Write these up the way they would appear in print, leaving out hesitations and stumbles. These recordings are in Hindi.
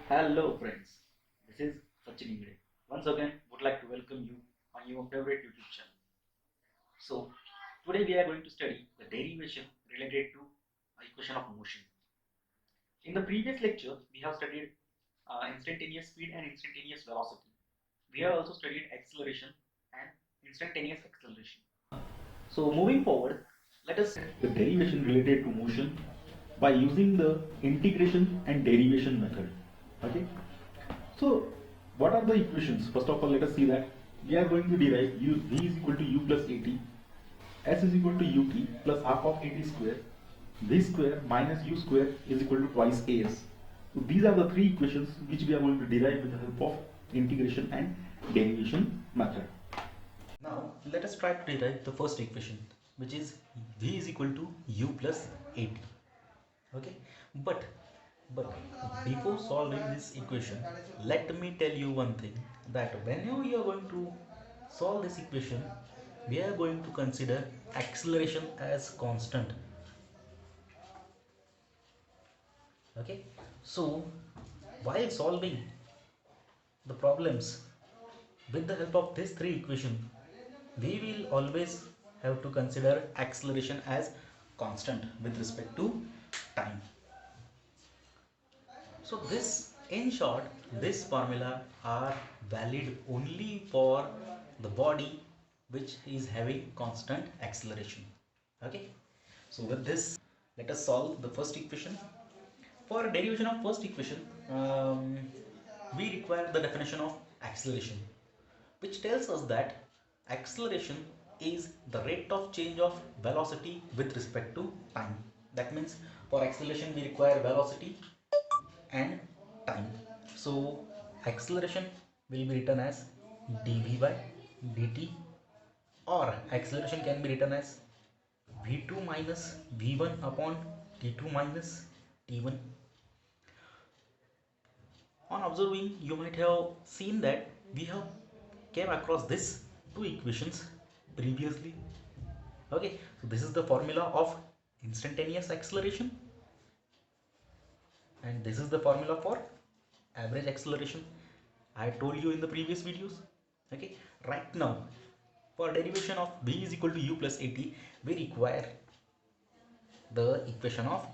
Hello friends, this is Sachin Ingre. Once again, would like to welcome you on your favorite YouTube channel. So, today we are going to study the derivation related to equation of motion. In the previous lecture, we have studied instantaneous speed and instantaneous velocity. We have also studied acceleration and instantaneous acceleration. So, moving forward, let us the derivation related to motion by using the integration and derivation method. Okay. So, what are the equations? First of all, let us see that we are going to derive u v is equal to u plus at, s is equal to ut plus half of at square, v square minus u square is equal to twice as. So, these are the three equations which we are going to derive with the help of integration and derivation method. Now let us try to derive the first equation, which is v is equal to u plus at. Okay, but before solving this equation, let me tell you one thing, that whenever you are going to solve this equation, we are going to consider acceleration as constant. Okay, so while solving the problems with the help of these three equations, we will always have to consider acceleration as constant with respect to time. So this, in short, this formula are valid only for the body which is having constant acceleration. Okay, so with this, let us solve the first equation. For derivation of first equation, we require the definition of acceleration, which tells us that acceleration is the rate of change of velocity with respect to time. That means for acceleration we require velocity and time. So acceleration will be written as dv by dt, or acceleration can be written as v2 minus v1 upon t2 minus t1. On observing, you might have seen that we have came across this two equations previously. Okay, so this is the formula of instantaneous acceleration, and this is the formula for average acceleration. I told you in the previous videos. Okay, right now for derivation of v is equal to u plus at, we require the equation of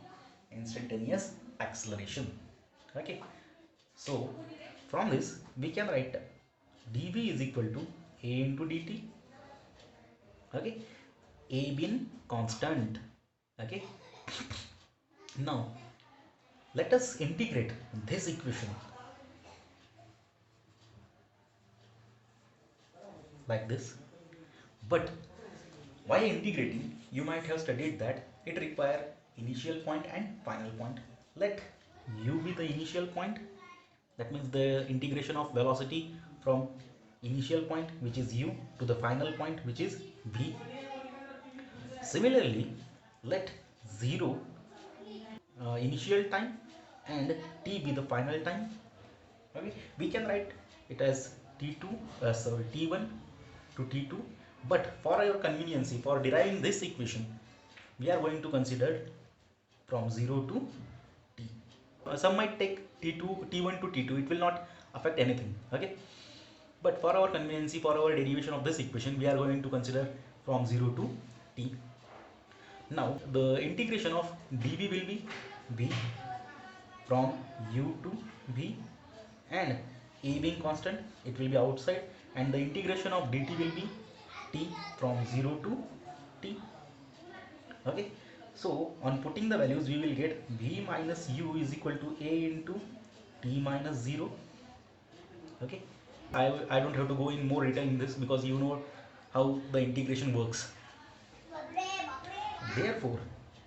instantaneous acceleration. Okay, so from this we can write dv is equal to a into dt. Okay, a being constant. Okay, now let us integrate this equation like this. But while integrating, you might have studied that it requires initial point and final point. Let u be the initial point. That means the integration of velocity from initial point, which is u, to the final point, which is v. Similarly, let 0 initial time and t be the final time. Okay, we can write it as t2 sorry t1 to t2, but for our convenience, for deriving this equation, we are going to consider from 0 to t. Some might take t2 t1 to t2, it will not affect anything. Okay, but for our convenience, for our derivation of this equation, we are going to consider from 0 to t. Now the integration of dv will be v from u to v, and a being constant, it will be outside, and the integration of dt will be t from 0 to t. Okay, so on putting the values, we will get v minus u is equal to a into t minus 0. Okay, I don't have to go in more detail in this, because you know how the integration works. Therefore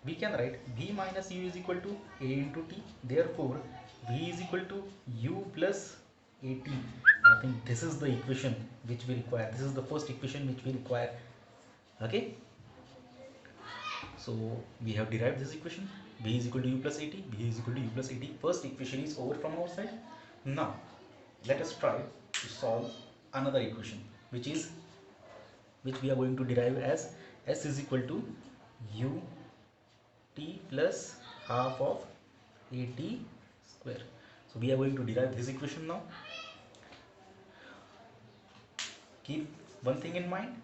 we can write v minus u is equal to a into t. Therefore v is equal to u plus at. I think this is the equation which we require. This is the first equation which we require. Okay, so we have derived this equation, v is equal to u plus at, v is equal to u plus at. First equation is over from our side. Now let us try to solve another equation, which we are going to derive as s is equal to u t plus half of at square. So we are going to derive this equation now. Keep one thing in mind,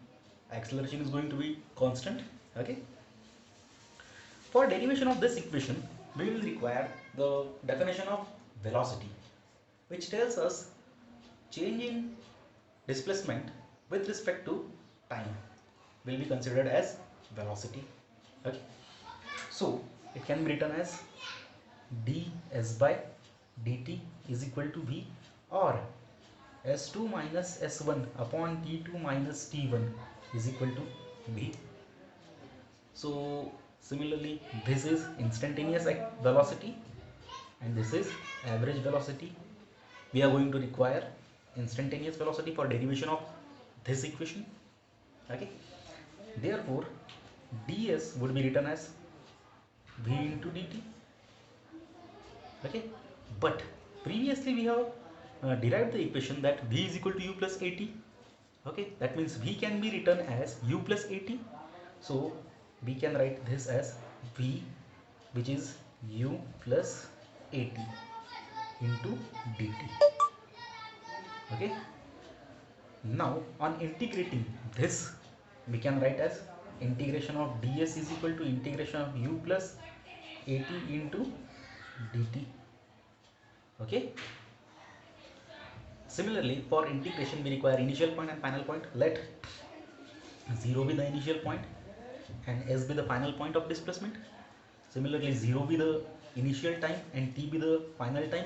acceleration is going to be constant. Okay. For derivation of this equation, we will require the definition of velocity, which tells us change in displacement with respect to time will be considered as velocity. Okay. So it can be written as ds by dt is equal to v, or s2 minus s1 upon t2 minus t1 is equal to v. So similarly, this is instantaneous velocity and this is average velocity. We are going to require instantaneous velocity for derivation of this equation. Okay. Therefore, ds would be written as v into dt. Okay. But previously we have derived the equation that v is equal to u plus at. Okay. That means v can be written as u plus at. So we can write this as v, which is u plus at into dt. Okay. Now on integrating this, we can write as integration of ds is equal to integration of u plus at into dt. Okay. Similarly, for integration we require initial point and final point. Let 0 be the initial point and s be the final point of displacement. Similarly, 0 be the initial time and t be the final time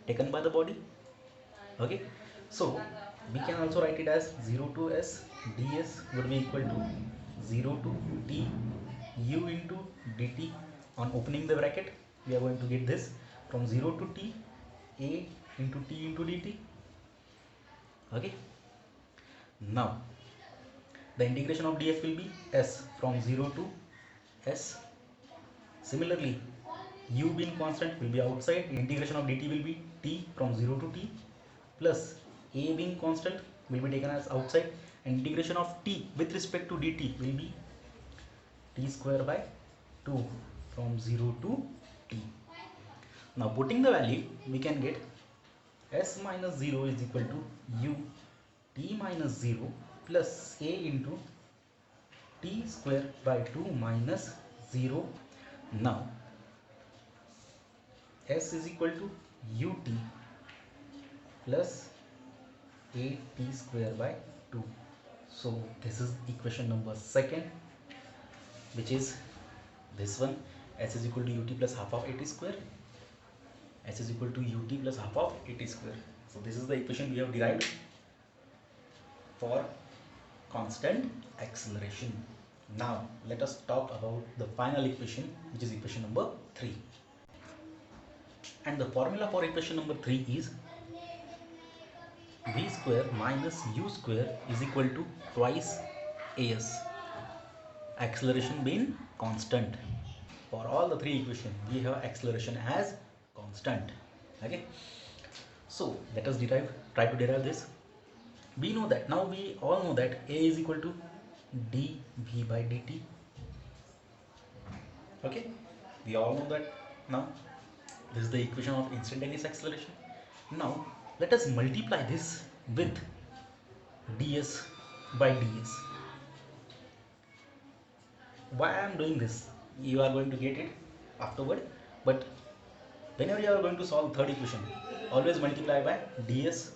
taken by the body. Okay. So we can also write it as 0 to s ds would be equal to 0 to t u into dt. On opening the bracket, we are going to get this from 0 to t a into t into dt. Okay. Now the integration of df will be s from 0 to s. Similarly, u being constant will be outside. Integration of dt will be t from 0 to t, plus a being constant will be taken as outside, and integration of t with respect to dt will be t square by 2 from 0 to t. Now putting the value, we can get s minus 0 is equal to u t minus 0 plus a into t square by 2 minus 0. Now s is equal to ut plus a t square by 2. So this is equation number second, which is this one. S is equal to ut plus half of at square. S is equal to ut plus half of at square. So this is the equation we have derived for constant acceleration. Now let us talk about the final equation, which is equation number 3. And the formula for equation number 3 is v square minus u square is equal to twice as, acceleration being constant. For all the three equations, we have acceleration as constant. Okay. So let us try to derive this. We know that, now we all know that a is equal to dv by dt. Okay. We all know that now. This is the equation of instantaneous acceleration. Now let us multiply this with ds by ds. Why I am doing this, you are going to get it afterward, but whenever you are going to solve third equation, always multiply by ds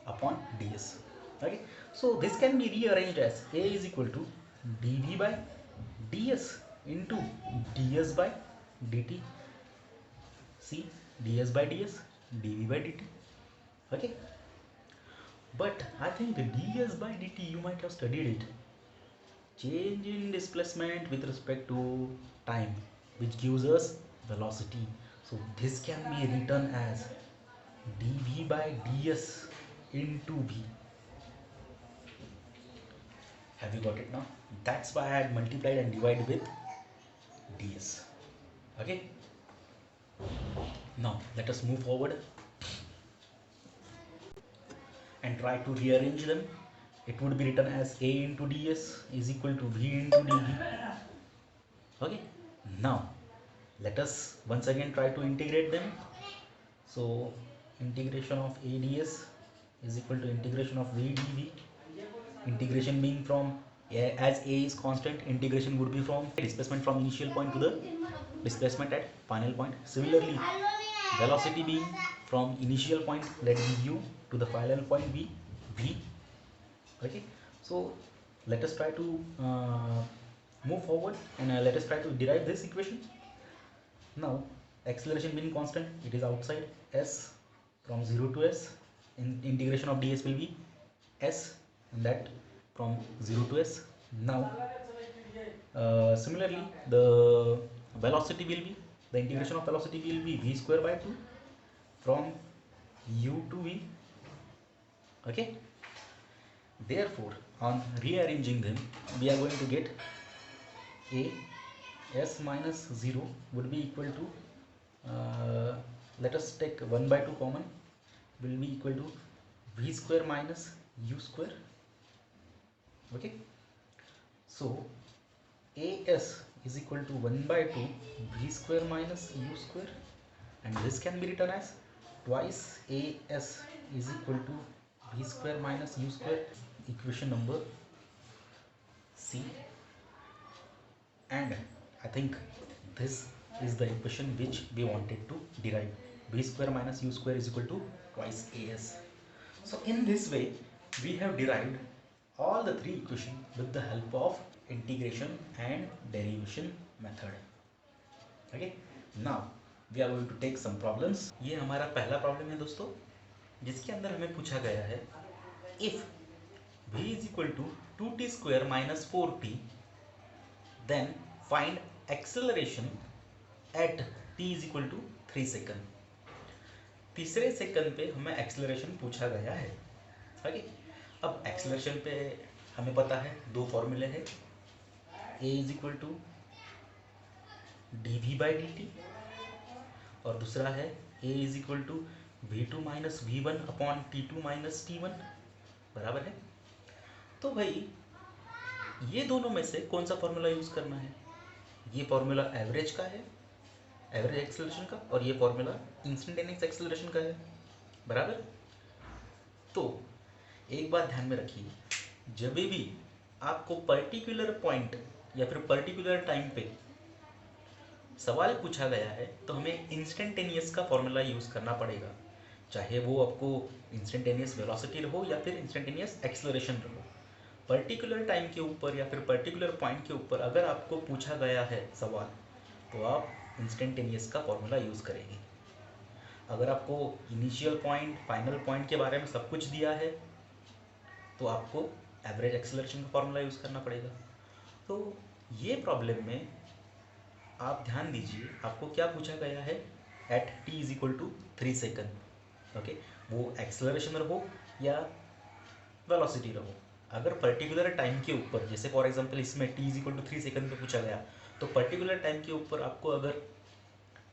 upon ds. Okay. So this can be rearranged as a is equal to dv by ds into ds by dt. See, ds by ds, dv by dt. Okay. But I think the ds by dt, you might have studied it. Change in displacement with respect to time, which gives us velocity. So this can be written as dv by ds into v. Have you got it now? That's why I had multiplied and divided with ds. Okay. Now let us move forward and try to rearrange them. It would be written as a into ds is equal to v into dv. Okay. Now let us once again try to integrate them. So integration of a ds is equal to integration of v dv. Integration being from as a is constant, integration would be from displacement from initial point to the displacement at final point. Similarly, velocity being from initial point, let be u, to the final point be v. Okay, so let us try to move forward and let us try to derive this equation. Now acceleration being constant, it is outside s, from 0 to s, integration of ds will be s, and that from 0 to s. Now similarly the velocity will be, the integration of velocity will be v square by 2 from u to v. Okay, therefore on rearranging them we are going to get a s minus 0 would be equal to let us take 1 by 2 common, will be equal to v square minus u square. Okay, so as is equal to 1 by 2 v square minus u square, and this can be written as twice as is equal to v square minus u square, equation number C. And I think this is the equation which we wanted to derive. V square minus u square is equal to twice as. So in this way we have derived all the three equations with the help of integration and derivation method. Okay, now we are going to take some problems. ये हमारा पहला प्रॉब्लम है दोस्तों, जिसके अंदर हमें पूछा गया है if v is equal to 2t square minus 4t, then find acceleration at t is equal to 3 second. तीसरे सेकंड पे हमें एक्सेलरेशन पूछा गया है. ओके, अब एक्सेलरेशन पे हमें पता है दो फॉर्मूले हैं, a is equal to D V by D T, और दूसरा है a is equal to V two minus V one upon T two minus T one, बराबर है. तो भाई ये दोनों में से कौन सा फॉर्मूला यूज करना है? ये फॉर्मूला एवरेज का है, एवरेज एक्सेलरेशन का, और ये फॉर्मूला इंस्टेंटेनियस एक्सेलरेशन का है, बराबर. तो एक बात ध्यान में रखिए, जब भी आपको पर्टिकुलर पॉइंट या फिर पर्टिकुलर टाइम पे सवाल पूछा गया है तो हमें इंस्टेंटेनियस का फॉर्मूला यूज करना पड़ेगा, चाहे वो आपको इंस्टेंटेनियस वेलोसिटी रहो या फिर इंस्टेंटेनियस एक्सेलरेशन रहो. पर्टिकुलर टाइम के ऊपर या फिर पर्टिकुलर पॉइंट के ऊपर अगर आपको पूछा गया है सवाल तो आप इंस्टेंटेनियस का फॉर्मूला यूज़ करेंगे. अगर आपको इनिशियल पॉइंट फाइनल पॉइंट के बारे में सब कुछ दिया है तो आपको एवरेज एक्सेलरेशन का फॉर्मूला यूज़ करना पड़ेगा. तो ये प्रॉब्लम में आप ध्यान दीजिए, आपको क्या पूछा गया है, at T is equal to 3 second. Okay, वो एक्सेलरेशन रहो या वेलोसिटी रहो, अगर पर्टिकुलर टाइम के ऊपर, जैसे फॉर एग्जांपल इसमें t is equal to 3 second पे पूछा गया, तो पर्टिकुलर टाइम के ऊपर आपको अगर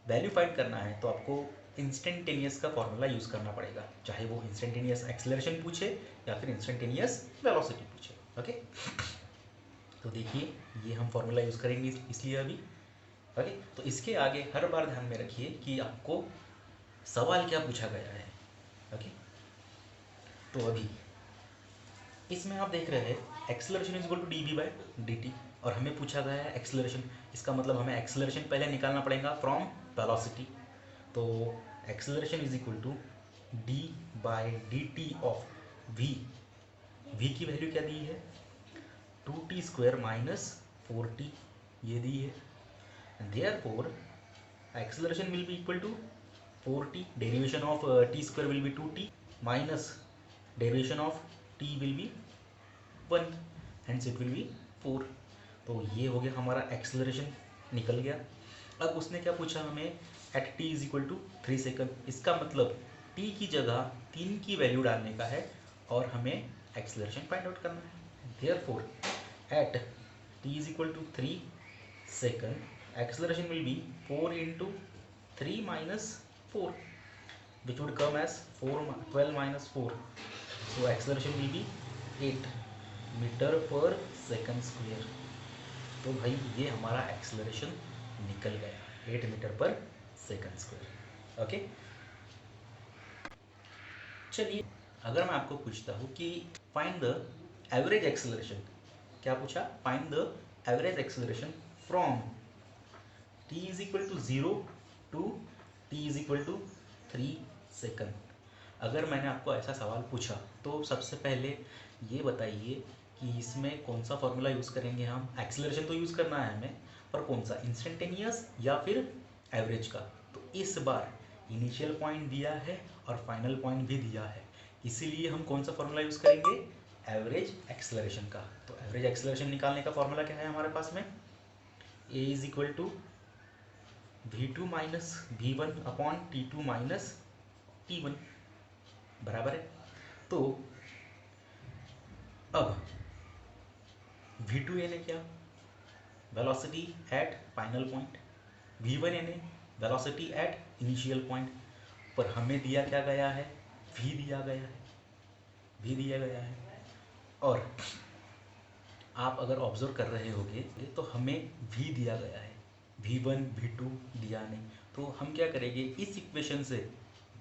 वैल्यू फाइंड करना है तो आपको इंस्टेंटेनियस का फॉर्मूला यूज़ करना पड़ेगा, चाहे वो इंस्टेंटेनियस एक्सेलरेशन पूछे या फिर इंस्टेंटेनियस वेलोसिटी पूछे. ओके, तो देखिए ये हम फॉर्मूला यूज़ करेंगे इसलिए अभी. ओके, तो इसके आगे हर बार ध्यान में रखिए कि आपको सवाल क्या पूछा गया है. ओके, तो अभी इसमें आप देख रहे हैं acceleration is equal to D V by D T, और हमें पूछा गया है एक्सेलरेशन. इसका मतलब हमें एक्सेलरेशन पहले निकालना पड़ेगा फ्रॉम वेलोसिटी. तो acceleration is equal to D by D T of V. V की वैल्यू क्या दी है, 2t स्क्वायर माइनस 4t, ये दी है. Therefore acceleration will be equal to 4t, derivation of t square will be 2t minus derivation of t will be 1, hence it will be 4. तो ये हो गया हमारा एक्सेलरेशन निकल गया. अब उसने क्या पूछा हमें, at t is equal to 3 second. इसका मतलब t की जगह 3 की वैल्यू डालने का है और हमें एक्सेलरेशन फाइंड आउट करना है. Therefore at t is equal to 3 second acceleration will be 4 into 3 minus 4, which would come as 12 minus 4. So acceleration will be 8 meter per second square. तो भाई ये हमारा एक्सेलरेशन निकल गया, 8 meter per second square. Okay, चलिए, अगर मैं आपको पूछता हूँ कि फाइंड द एवरेज एक्सेलरेशन, क्या पूछा? Find the average acceleration from t is equal to 0 to t is equal to 3 second. अगर मैंने आपको ऐसा सवाल पूछा तो सबसे पहले ये बताइए कि इसमें कौन सा फॉर्मूला यूज़ करेंगे हम? एक्सेलरेशन तो यूज़ करना है हमें, पर कौन सा, इंस्टेंटेनियस या फिर एवरेज का? तो इस बार इनिशियल पॉइंट दिया है और फाइनल पॉइंट भी दिया है, इसीलिए हम कौन सा फॉर्मूला यूज़ करेंगे? एवरेज एक्सेलरेशन का। तो एवरेज एक्सेलरेशन निकालने का फॉर्मूला क्या है हमारे पास में? A is equal to v2 minus v1 upon t2 minus t1 बराबर है। तो अब v2 यानी क्या? Velocity at final point. v1 यानी वेलोसिटी एट इनिशियल पॉइंट। पर हमें दिया क्या गया है? v दिया गया है, v दिया गया है। और आप अगर ऑब्जर्व कर रहे होगे तो हमें v दिया गया है, v1 v2 दिया नहीं। तो हम क्या करेंगे? इस इक्वेशन से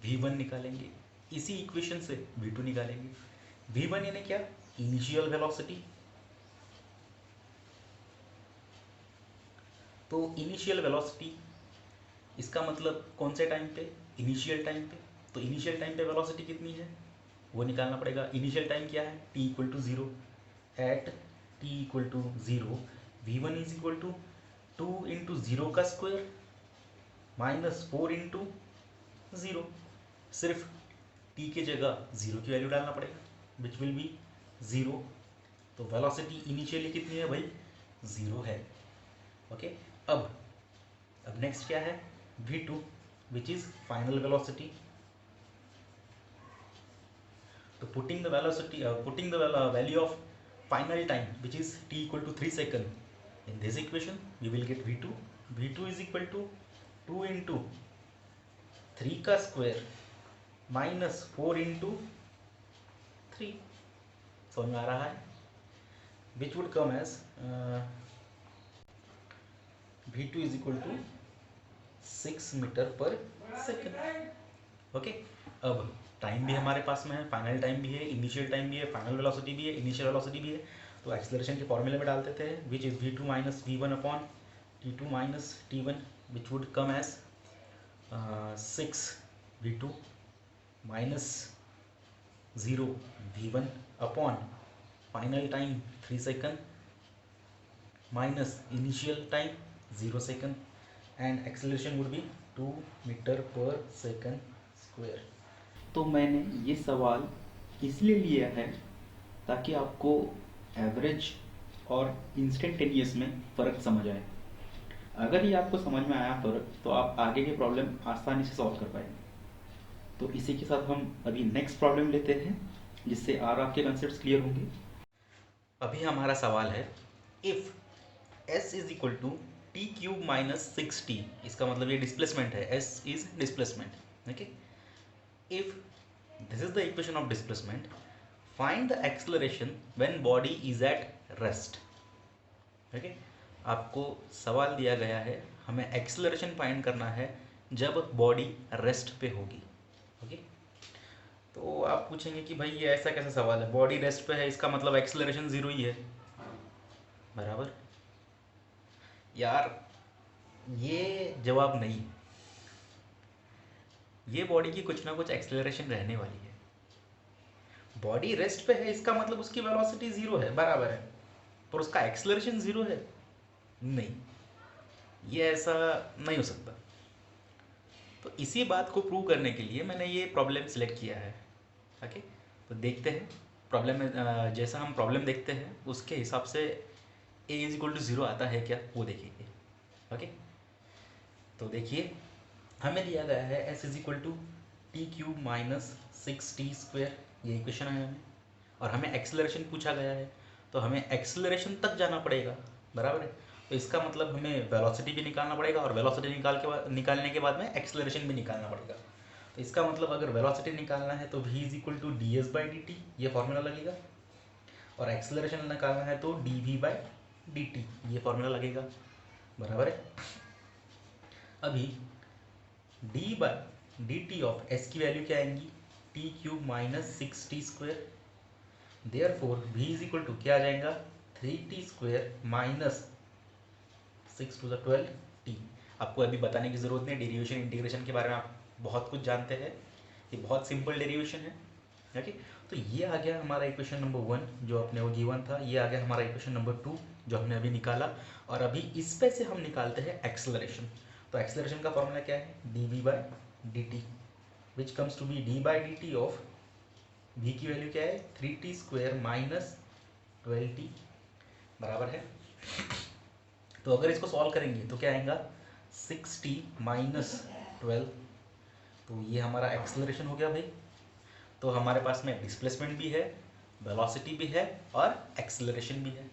v1 निकालेंगे, इसी इक्वेशन से v2 निकालेंगे। v1 यानी क्या? Initial velocity. तो इनिशियल वेलोसिटी, इसका मतलब कौन से टाइम पे? इनिशियल टाइम पे। तो इनिशियल टाइम पे वेलोसिटी कितनी है वो निकालना पड़ेगा। इनिशियल टाइम क्या है? t equal to 0। At t equal to 0 v1 is equal to 2 into 0 का स्क्वायर माइनस 4 इंटू 0। सिर्फ t की जगह 0 की वैल्यू डालना पड़ेगा, विच विल बी 0। तो वेलोसिटी इनिशियली कितनी है भाई? 0 है। ओके, अब नेक्स्ट क्या है? v2 which is final velocity. तो putting the value of final time which is t equal to 3 second in this equation, we will get v2. v2 is equal to 2 into 3 का स्क्वायर माइनस 4 इंटू 3। समझ में आ रहा है? Which would come as v2 is equal to 6 meter per second. Okay, अब टाइम भी हमारे पास में है, फाइनल टाइम भी है, इनिशियल टाइम भी है, फाइनल वेलोसिटी भी है, इनिशियल वेलोसिटी भी है। तो एक्सेलरेशन के फॉर्मूले में डाल देते हैं, which is v2 minus V one upon t2 minus t1, which would come as 6 v2 minus 0 v1 upon final time 3 second minus initial time 0 second, and acceleration would be 2 meter per second square. तो मैंने ये सवाल इसलिए लिया है ताकि आपको एवरेज और इंस्टेंटेनियस में फ़र्क समझ आए। अगर ये आपको समझ में आया फ़र्क, तो आप आगे के प्रॉब्लम आसानी से सॉल्व कर पाएंगे। तो इसी के साथ हम अभी नेक्स्ट प्रॉब्लम लेते हैं, जिससे और आपके कंसेप्ट क्लियर होंगे। अभी हमारा सवाल है, if s is equal to T cube minus 6t, इसका मतलब ये डिस्प्लेसमेंट है, s is displacement. Okay, if this is the equation of displacement, find the acceleration when body is at rest। Okay, आपको सवाल दिया गया है, हमें एक्सेलरेशन फाइंड करना है जब बॉडी रेस्ट पे होगी। ओके, तो आप पूछेंगे कि भाई ये ऐसा कैसा सवाल है, बॉडी रेस्ट पे है इसका मतलब एक्सेलरेशन 0 ही है, बराबर? यार ये जवाब नहीं, ये बॉडी की कुछ ना कुछ एक्सेलरेशन रहने वाली है। बॉडी रेस्ट पे है इसका मतलब उसकी वेलोसिटी 0 है, बराबर है, पर उसका एक्सेलरेशन 0 है? नहीं, ये ऐसा नहीं हो सकता। तो इसी बात को प्रूव करने के लिए मैंने ये प्रॉब्लम सिलेक्ट किया है। ओके, तो देखते हैं प्रॉब्लम में, जैसा हम प्रॉब्लम देखते हैं उसके हिसाब से a इज इक्वल टू 0 आता है क्या, वो देखेंगे। ओके, तो देखिए, हमें दिया गया है s is equal to T cube minus 6t square, ये इक्वेशन है हमें, और हमें एक्सेलरेशन पूछा गया है, तो हमें एक्सेलरेशन तक जाना पड़ेगा, बराबर है। तो इसका मतलब हमें वेलोसिटी भी निकालना पड़ेगा, और वेलोसिटी निकालने के बाद में एक्सेलरेशन भी निकालना पड़ेगा। तो इसका मतलब अगर वेलोसिटी निकालना है तो v is equal to D S by D T, ये फॉर्मूला लगेगा, और एक्सेलरेशन निकालना है तो D V by D T, ये फॉर्मूला लगेगा, बराबर है। अभी d by D T of s की वैल्यू क्या आएंगी? T cube minus 6t²। Therefore v is equal to क्या आ जाएगा 3t² minus 6 to the 12t। आपको अभी बताने की ज़रूरत नहीं, डेरिवेशन इंटीग्रेशन के बारे में आप बहुत कुछ जानते हैं, ये बहुत सिंपल डेरिवेशन है। ओके, तो ये आ गया हमारा इक्वेशन नंबर 1 जो अपने वो गिवन था, ये आ गया हमारा इक्वेशन नंबर 2 जो हमने अभी निकाला। और अभी इस पे से हम निकालते हैं एक्सेलरेशन। तो एक्सेलरेशन का फॉर्मूला क्या है, dv/dt which comes to be d/dt of v की वैल्यू क्या है 3t² माइनस 12t बराबर है। तो अगर इसको सॉल्व करेंगे तो क्या आएगा 6t माइनस 12। तो ये हमारा एक्सेलरेशन हो गया भाई। तो हमारे पास में डिस्प्लेसमेंट भी है, वेलोसिटी भी है और एक्सेलरेशन भी है।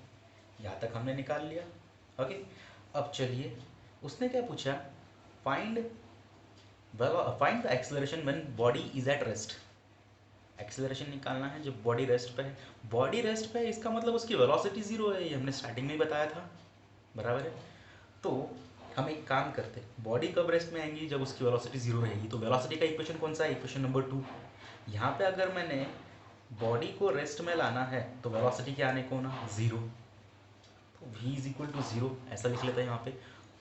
यहाँ तक हमने निकाल लिया। ओके, अब चलिए उसने क्या पूछा, find the acceleration when body is at rest. Acceleration निकालना है जब बॉडी रेस्ट पे है। बॉडी रेस्ट पे है इसका मतलब उसकी वेलोसिटी जीरो है, ये हमने स्टार्टिंग में ही बताया था, बराबर है। तो हम एक काम करते हैं, बॉडी कब रेस्ट में आएंगी, जब उसकी वेलोसिटी जीरो रहेगी। तो वेलोसिटी का इक्वेशन कौन सा है, इक्वेशन नंबर 2। यहाँ पे अगर मैंने बॉडी को रेस्ट में लाना है तो वेलोसिटी क्या आने को होना जीरो, तो v is equal to zero ऐसा लिख लेते हैं यहाँ पे।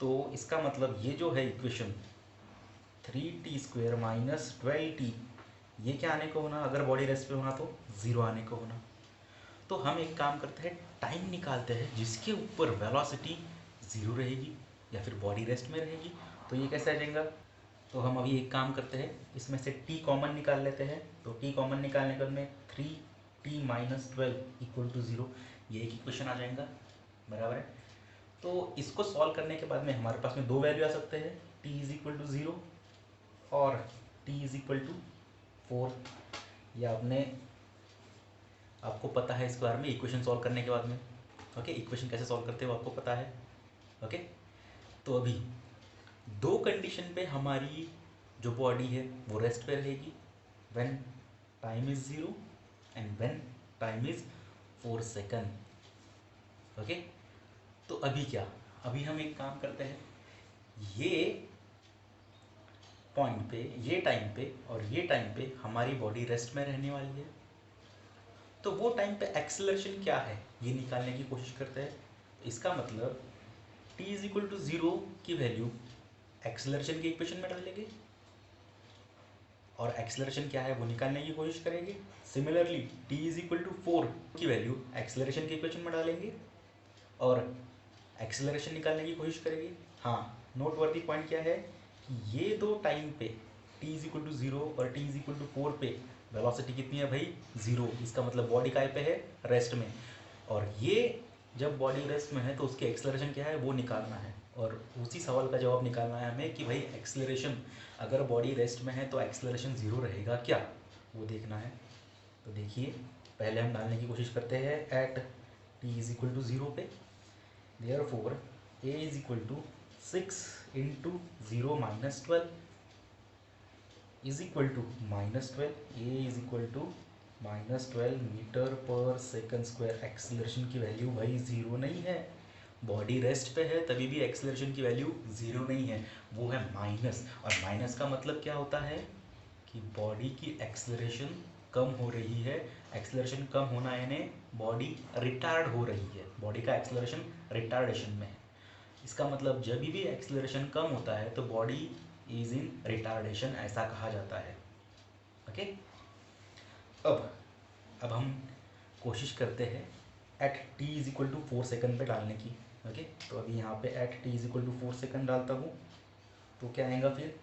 तो इसका मतलब ये जो है इक्वेशन 3t² माइनस 12t, ये क्या आने को होना, अगर बॉडी रेस्ट पे होना तो जीरो आने को होना। तो हम एक काम करते हैं, टाइम निकालते हैं जिसके ऊपर वेलोसिटी जीरो रहेगी या फिर बॉडी रेस्ट में रहेगी। तो ये कैसे आ जाएगा, तो हम अभी एक काम करते हैं, इसमें से t कॉमन निकाल लेते हैं। तो t कॉमन निकालने के बाद में 3t minus 12 equal to zero, ये एक इक्वेशन आ जाएगा, बराबर है। तो इसको सॉल्व करने के बाद में हमारे पास में दो वैल्यू आ सकते हैं, t is equal to zero और t इज इक्वल टू 4। या आपको पता है इसके बारे में इक्वेशन सॉल्व करने के बाद में। ओके, इक्वेशन कैसे सॉल्व करते हो आपको पता है। ओके, तो अभी दो कंडीशन पे हमारी जो बॉडी है वो रेस्ट पे रहेगी, when time is zero and when time is 4 second. Okay, तो अभी क्या, अभी हम एक काम करते हैं, ये पॉइंट पे, ये टाइम पे और ये टाइम पे हमारी बॉडी रेस्ट में रहने वाली है। तो वो टाइम पे एक्सेलरेशन क्या है ये निकालने की कोशिश करते हैं। इसका मतलब t is equal to zero की वैल्यू एक्सेलरेशन के इक्वेशन में डालेंगे और एक्सेलरेशन क्या है वो निकालने की कोशिश करेंगे। Similarly t is equal to 4 की वैल्यू एक्सेलरेशन के इक्वेशन में डालेंगे और एक्सेलरेशन निकालने की कोशिश करेंगे। हाँ, नोट वर्दी पॉइंट क्या है कि ये दो टाइम पे t is equal to zero और t इज इक्वल टू 4 पे वेलोसिटी कितनी है भाई, जीरो। इसका मतलब बॉडी काय पे है, रेस्ट में। और ये जब बॉडी रेस्ट में है तो उसके एक्सेलरेशन क्या है वो निकालना है। और उसी सवाल का जवाब निकालना है हमें कि भाई एक्सेलरेशन अगर बॉडी रेस्ट में है तो एक्सेलरेशन ज़ीरो रहेगा क्या, वो देखना है। तो देखिए पहले हम डालने की कोशिश करते हैं at t is equal to zero पे। Therefore a is equal to 6 into 0 minus 12 is equal to -12, a is equal to -12 metre per second square. Acceleration की वैल्यू भाई ज़ीरो नहीं है, बॉडी रेस्ट पे है तभी भी एक्सेलरेशन की वैल्यू ज़ीरो नहीं है, वो है माइनस। और माइनस का मतलब क्या होता है कि बॉडी की एक्सेलरेशन कम हो रही है। एक्सेलरेशन कम होना यानी बॉडी रिटार्ड हो रही है, बॉडी का एक्सेलरेशन रिटार्डेशन में है। इसका मतलब जब भी एक्सेलरेशन कम होता है तो बॉडी इज इन रिटार्डेशन, ऐसा कहा जाता है। ओके, अब हम कोशिश करते हैं at t is equal to 4 second पे डालने की। ओके, तो अभी यहाँ पे at t is equal to 4 second डालता हूँ तो क्या आएगा फिर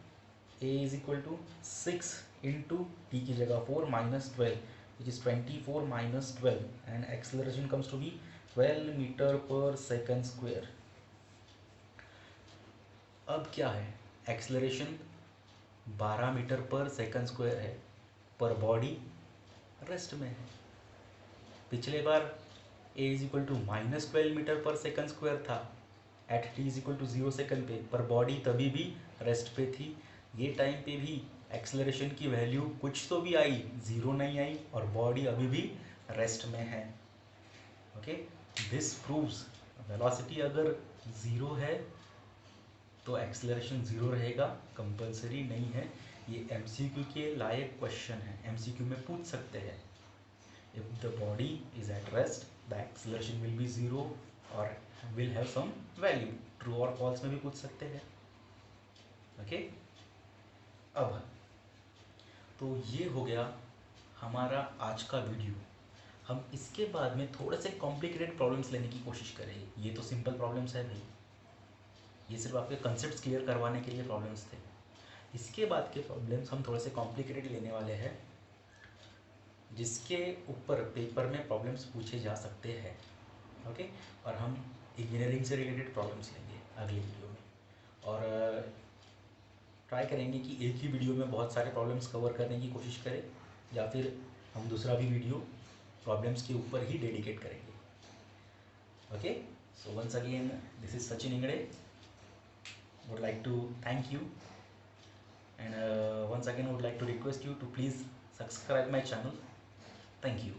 a is equal to 6 into T की जगह 4 minus 12 which is 24 minus 12 and acceleration comes to be 12 metre per second square. अब क्या है, acceleration 12 metre per second square है पर बॉडी रेस्ट में है। पिछले बार a is equal to -12 metre per second square था at t is equal to 0 second पे, पर बॉडी तभी भी रेस्ट पे थी। ये टाइम पे भी एक्सेलरेशन की वैल्यू कुछ तो भी आई, ज़ीरो नहीं आई और बॉडी अभी भी रेस्ट में है। ओके, दिस प्रूव्स वेलोसिटी अगर ज़ीरो है तो एक्सेलरेशन ज़ीरो रहेगा, कंपलसरी नहीं है ये MCQ के लायक क्वेश्चन है, MCQ में पूछ सकते हैं। If the body is at rest the acceleration will be zero और will have some value, true और फॉल्स में भी पूछ सकते हैं। ओके, अब तो ये हो गया हमारा आज का वीडियो। हम इसके बाद में थोड़े से कॉम्प्लिकेटेड प्रॉब्लम्स लेने की कोशिश करेंगे। ये तो सिंपल प्रॉब्लम्स है भाई, ये सिर्फ आपके कंसेप्ट्स क्लियर करवाने के लिए प्रॉब्लम्स थे। इसके बाद के प्रॉब्लम्स हम थोड़े से कॉम्प्लिकेटेड लेने वाले हैं, जिसके ऊपर पेपर में प्रॉब्लम्स पूछे जा सकते हैं। ओके, और हम इंजीनियरिंग से रिलेटेड प्रॉब्लम्स लेंगे अगली वीडियो में, और ट्राई करेंगे कि एक ही वीडियो में बहुत सारे प्रॉब्लम्स कवर करने की कोशिश करें, या फिर हम दूसरा भी वीडियो प्रॉब्लम्स के ऊपर ही डेडिकेट करेंगे। Okay, so once again this is Sachin Ingade, would like to thank you, and once again would like to request you to please subscribe my channel. Thank you.